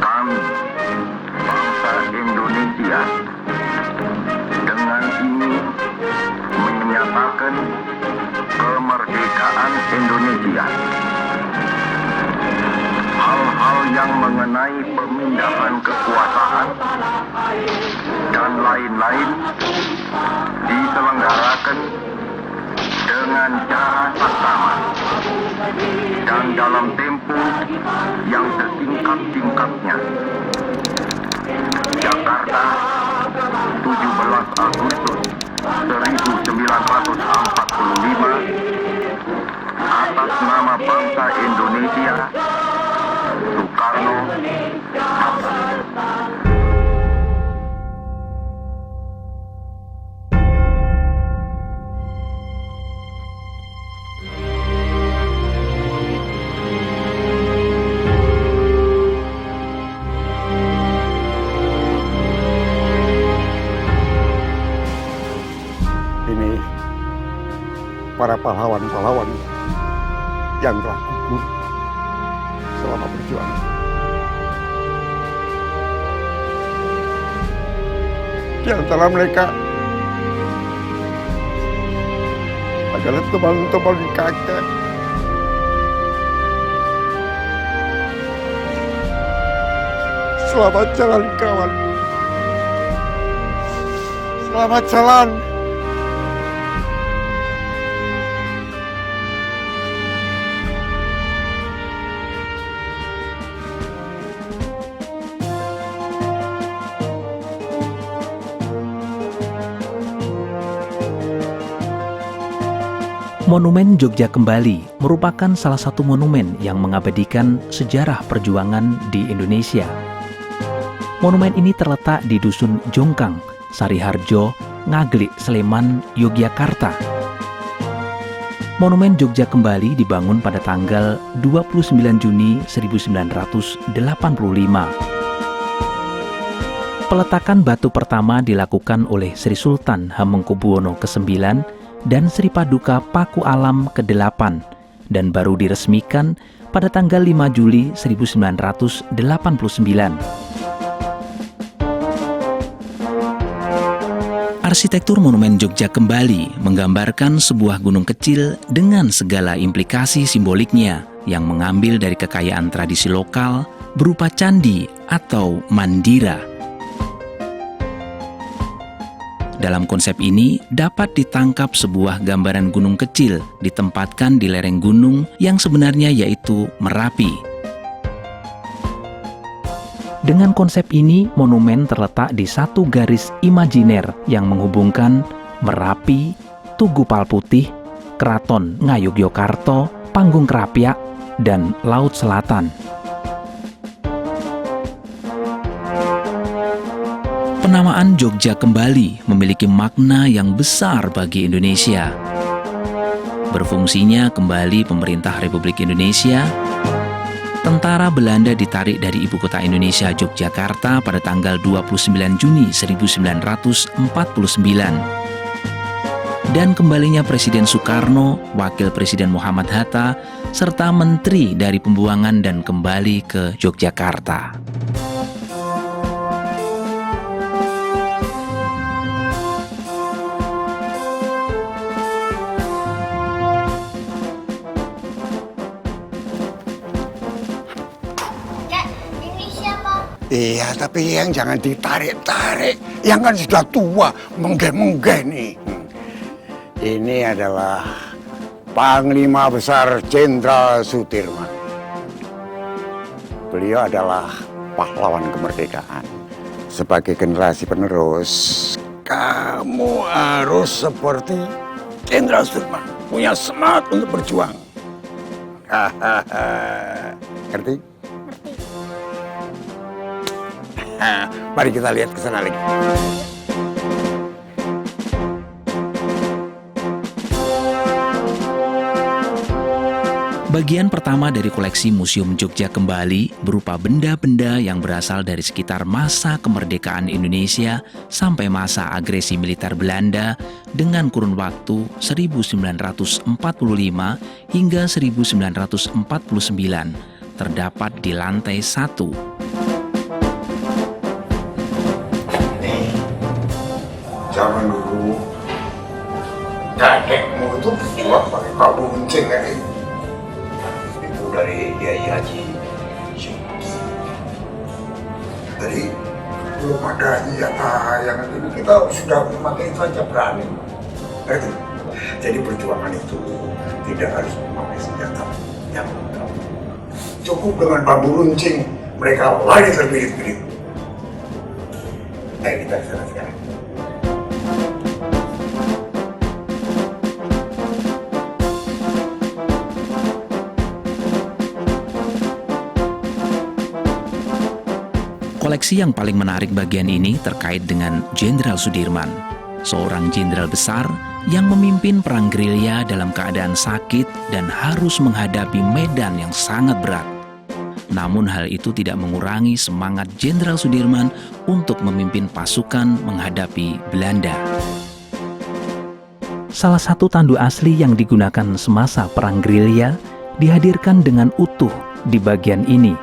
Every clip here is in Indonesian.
Kami, bangsa Indonesia, dengan ini menyatakan kemerdekaan Indonesia. Hal-hal yang mengenai pemindahan kekuasaan dan lain-lain diselenggarakan dengan cara saksama dan dalam tempo yang sesingkat-singkatnya. Jakarta, 17 Agustus 1945, atas nama bangsa Indonesia, Soekarno, Hatta. Ini para pahlawan-pahlawan yang telah gugur selama perjuangan. Di antara mereka adalah teman-teman kakek. Selamat jalan kawan. Selamat jalan. Monumen Jogja Kembali merupakan salah satu monumen yang mengabadikan sejarah perjuangan di Indonesia. Monumen ini terletak di Dusun Jongkang, Sariharjo, Ngaglik, Sleman, Yogyakarta. Monumen Jogja Kembali dibangun pada tanggal 29 Juni 1985. Peletakan batu pertama dilakukan oleh Sri Sultan Hamengkubuwono ke-9 dan Sri Paduka Paku Alam ke-8 dan baru diresmikan pada tanggal 5 Juli 1989. Arsitektur Monumen Jogja Kembali menggambarkan sebuah gunung kecil dengan segala implikasi simboliknya yang mengambil dari kekayaan tradisi lokal berupa candi atau mandira. Dalam konsep ini dapat ditangkap sebuah gambaran gunung kecil ditempatkan di lereng gunung yang sebenarnya yaitu Merapi. Dengan konsep ini, monumen terletak di satu garis imajiner yang menghubungkan Merapi, Tugu Palputih, Keraton Ngayogyakarta, Panggung Krapyak, dan Laut Selatan. Penamaan Jogja Kembali memiliki makna yang besar bagi Indonesia. Berfungsinya kembali pemerintah Republik Indonesia, tentara Belanda ditarik dari ibu kota Indonesia Yogyakarta pada tanggal 29 Juni 1949. Dan kembalinya Presiden Soekarno, Wakil Presiden Muhammad Hatta, serta Menteri dari Pembuangan dan kembali ke Yogyakarta. Iya, tapi yang jangan ditarik-tarik. Yang kan sudah tua, menggeh-menggeh nih. Ini adalah Panglima Besar Jenderal Sudirman. Beliau adalah pahlawan kemerdekaan. Sebagai generasi penerus, kamu harus seperti Jenderal Sudirman. Punya semangat untuk berjuang. Ngerti? Mari kita lihat ke sana lagi. Bagian pertama dari koleksi Museum Jogja Kembali berupa benda-benda yang berasal dari sekitar masa kemerdekaan Indonesia sampai masa agresi militer Belanda dengan kurun waktu 1945 hingga 1949 terdapat di lantai 1. Nih, zaman dulu kakekmu itu berjuang pakai kalung runcing kan? Itu dari Kiai Haji Syuuki. Jadi belum ada senjata yang ini, kita sudah memakai itu aja berani. Ngerti? Jadi perjuangan itu tidak harus memakai senjata yang lengkap. Cukup dengan bambu runcing, mereka lari terbirit-birit. Ayo kita ke sana sekarang. Koleksi yang paling menarik bagian ini terkait dengan Jenderal Sudirman, seorang jenderal besar yang memimpin perang gerilya dalam keadaan sakit dan harus menghadapi medan yang sangat berat. Namun hal itu tidak mengurangi semangat Jenderal Sudirman untuk memimpin pasukan menghadapi Belanda. Salah satu tandu asli yang digunakan semasa perang gerilya dihadirkan dengan utuh di bagian ini.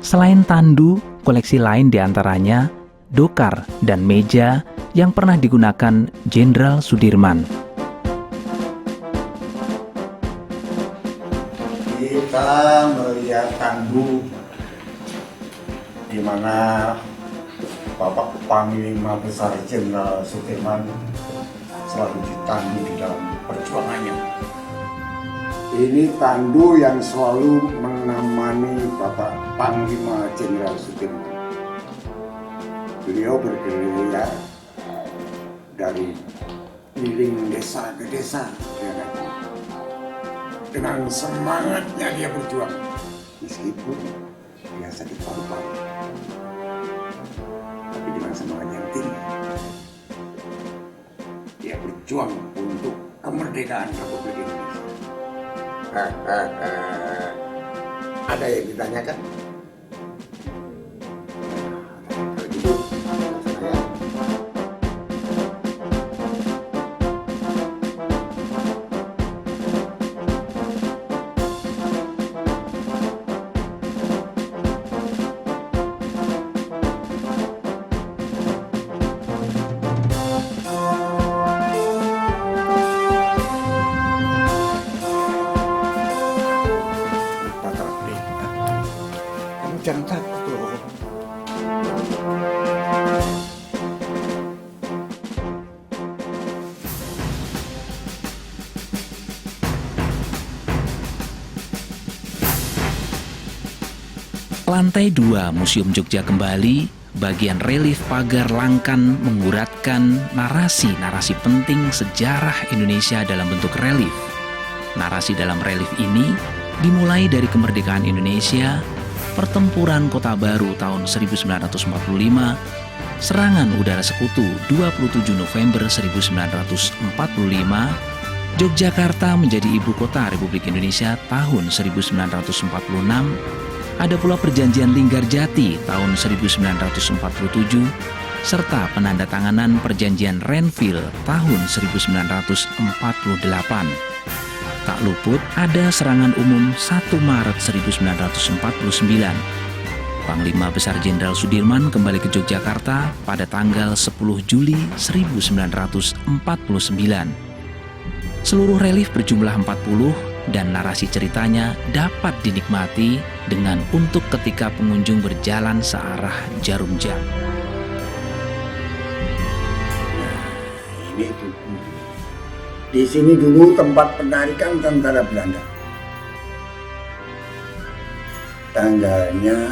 Selain tandu, koleksi lain diantaranya dokar dan meja yang pernah digunakan Jenderal Sudirman. Kita melihat tandu di mana Bapak Panglima Besar Jenderal Sudirman selalu ditandu di dalam perjuangannya. Ini tandu yang selalu menemani Bapak Panglima Jenderal Sudirman. Beliau bergerilya dari keliling desa ke desa, ya kan? Dengan semangatnya dia berjuang, meskipun biasa diparu-paru, tapi dengan semangat yang tinggi. Dia berjuang untuk kemerdekaan Republik Indonesia. Ada yang ditanyakan? Kalau gitu, saya. Jangan takut loh. Lantai 2 Museum Jogja Kembali, bagian relief pagar langkan menguratkan narasi-narasi penting sejarah Indonesia dalam bentuk relief. Narasi dalam relief ini dimulai dari kemerdekaan Indonesia, pertempuran Kota Baru tahun 1945, serangan udara sekutu 27 November 1945, Yogyakarta menjadi ibu kota Republik Indonesia tahun 1946, ada pula perjanjian Linggarjati tahun 1947, serta penandatanganan perjanjian Renville tahun 1948. Tak luput ada serangan umum 1 Maret 1949. Panglima Besar Jenderal Sudirman kembali ke Yogyakarta pada tanggal 10 Juli 1949. Seluruh relief berjumlah 40 dan narasi ceritanya dapat dinikmati dengan untuk ketika pengunjung berjalan searah jarum jam. Ini tuh. Di sini dulu tempat penarikan tentara Belanda. Tanggalnya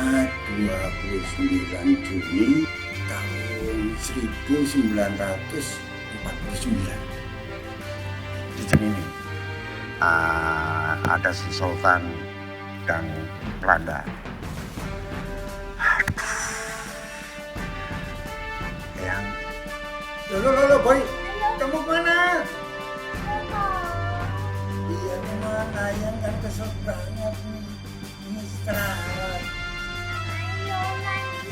29 Juni tahun 1949. Di sini nih, ada si Sultan dan Belanda. Yang, lo, boy, kamu mana? Iya, Gimana yang kan kesel banget nih. Ini istirahat. Ayo lagi.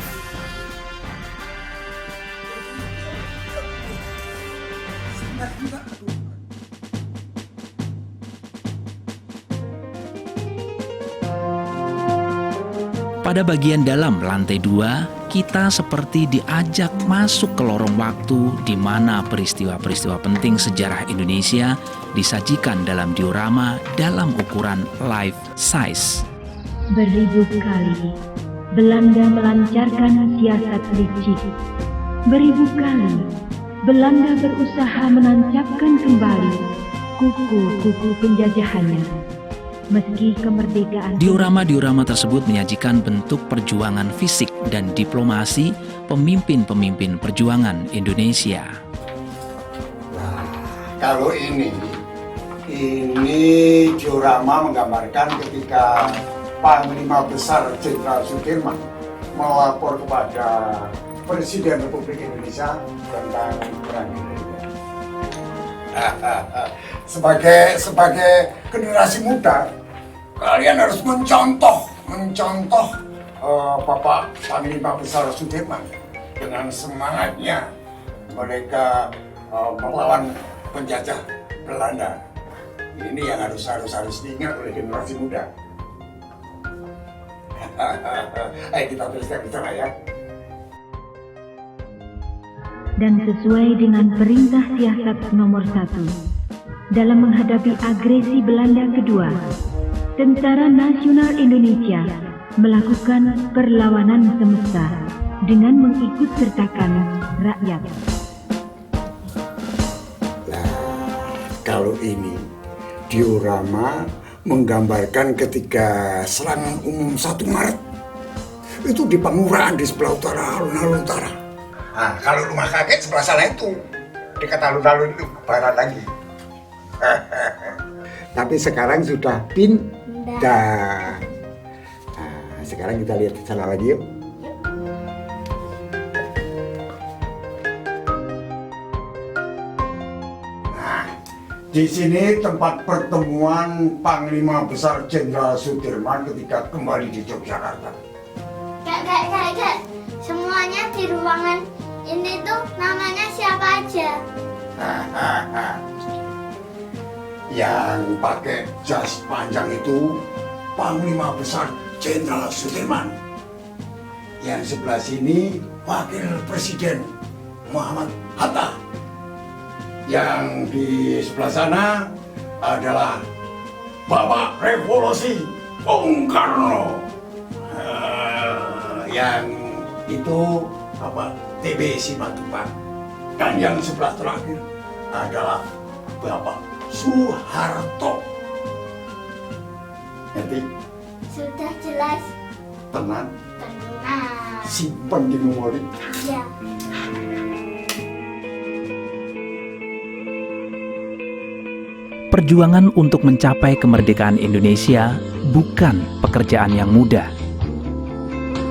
Sebentar juga. Aduh. Pada bagian dalam lantai 2, kita seperti diajak masuk ke lorong waktu di mana peristiwa-peristiwa penting sejarah Indonesia disajikan dalam diorama dalam ukuran life size. Beribu kali Belanda melancarkan siasat licik. Beribu kali Belanda berusaha menancapkan kembali kuku-kuku penjajahannya. Meski kemerdekaan Diorama-diorama tersebut menyajikan bentuk perjuangan fisik dan diplomasi pemimpin-pemimpin perjuangan Indonesia. Nah, kalau ini diorama menggambarkan ketika Panglima Besar Jenderal Sudirman melapor kepada Presiden Republik Indonesia tentang perang Indonesia. Sebagai generasi muda, kalian harus mencontoh Bapak Panglima Besar Sudirman dengan semangatnya mereka melawan penjajah Belanda. Ini yang harus diingat oleh generasi muda. Ayo kita teruskan bicara ya. dan sesuai dengan perintah siasat nomor 1 dalam menghadapi agresi Belanda kedua, Tentara Nasional Indonesia melakukan perlawanan semesta dengan mengikut sertakan rakyat. Nah, kalau ini diorama menggambarkan ketika serangan umum 1 Maret itu di Panguragan di sebelah utara, alun-alun utara. Nah, kalau rumah kakek sebelah sana itu dekat alun-alun itu barat lagi. Tapi sekarang sudah pindah. Nah, sekarang kita lihat di sana lagi yuk. Nah, di sini tempat pertemuan Panglima Besar Jenderal Sudirman ketika kembali di Yogyakarta. Kak, semuanya di ruangan ini tuh namanya siapa aja? Yang pakai jas panjang itu Panglima Besar Jenderal Sudirman. Yang sebelah sini Wakil Presiden Muhammad Hatta. Yang di sebelah sana adalah Bapak Revolusi Bung Karno. Yang itu TB Simatupang. Dan yang sebelah terakhir adalah Bapak Soeharto. Nanti Sudah jelas. tenang, Tenang. simpan di memori. Ya. Perjuangan untuk mencapai kemerdekaan Indonesia bukan pekerjaan yang mudah.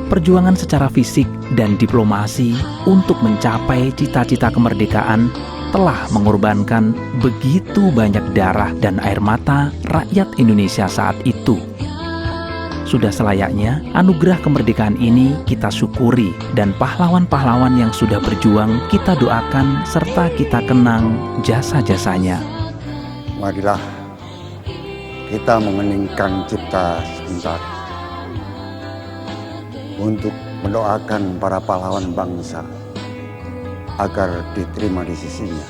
Perjuangan secara fisik dan diplomasi untuk mencapai cita-cita kemerdekaan telah mengorbankan begitu banyak darah dan air mata rakyat Indonesia saat itu. Sudah selayaknya anugerah kemerdekaan ini kita syukuri dan pahlawan-pahlawan yang sudah berjuang kita doakan serta kita kenang jasa-jasanya. Marilah kita mengeningkan cipta sebentar untuk mendoakan para pahlawan bangsa agar diterima di sisinya.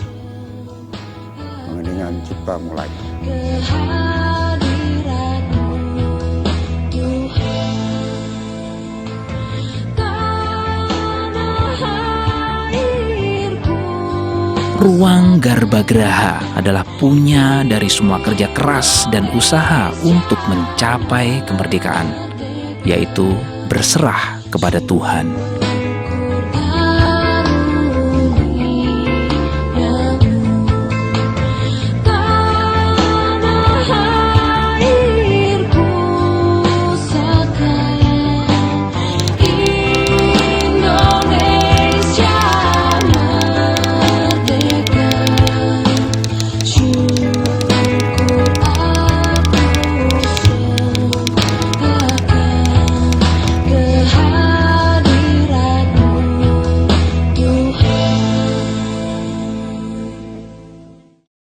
Mengeningkan cipta mulai. Ruang Garbagraha adalah punya dari semua kerja keras dan usaha untuk mencapai kemerdekaan, yaitu berserah kepada Tuhan.